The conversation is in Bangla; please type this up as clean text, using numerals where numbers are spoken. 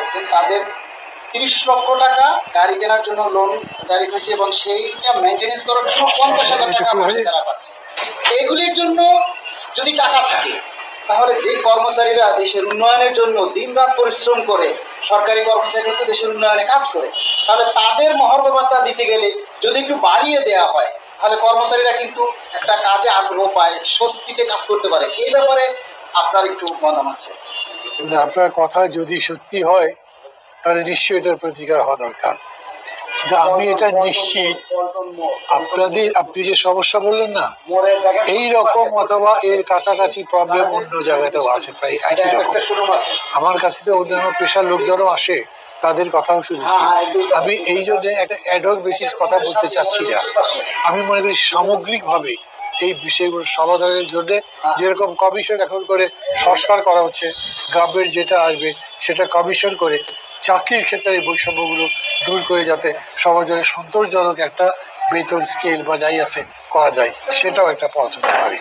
হয়েছে তাদের 30 লক্ষ টাকা গাড়ি কেনার জন্য লোন জারি হয়েছে এবং সেইটা মেনটেনেন্স করার জন্য 50,000 টাকা মাসে তারা পাচ্ছে। এগুলির জন্য যদি টাকা থাকে তাহলে যে কর্মচারীরা দেশের উন্নয়নের জন্য দিনরাত পরিশ্রম করে, সরকারি কর্মচারীরা তো দেশের উন্নয়নে কাজ করে, তাহলে তাদের মহার্ঘ ভাতা দিতে গেলে যদি একটু বাড়িয়ে দেওয়া হয় তাহলে কর্মচারীরা কিন্তু একটা কাজে আগ্রহ পায়, স্বস্তিতে কাজ করতে পারে। এই ব্যাপারে আপনার একটু মতামত আছে? আপনার কথা যদি সত্যি হয় তাহলে নিশ্চয়ই এটার প্রতিকার হওয়া দরকার, কিন্তু আমি এটা নিশ্চিত আপনি যে সমস্যা বললেন না এই রকম অথবা এর কাছাকাছি প্রবলেম অন্য জায়গাতেও আছে, প্রায় একই রকম। আমার কাছে তো অন্যান্য পেশার লোকজনও আসে, তাদের কথাও শুনেছি। আমি এই জন্য একটা অ্যাডহক বেসিস কথা বলতে চাচ্ছি না। আমি মনে করি সামগ্রিকভাবে এই বিষয়গুলো সমাধানের জন্য যেরকম কমিশন এখন করে সংস্কার করা হচ্ছে, গভর্নমেন্ট যেটা আসবে সেটা কমিশন করে চাকরির ক্ষেত্রে এই বৈষম্যগুলো দূর করে যাতে সবার জন্য সন্তোষজনক একটা বেতন স্কেল বা যাই আছে করা যায়, সেটাও একটা পথ হতে পারে।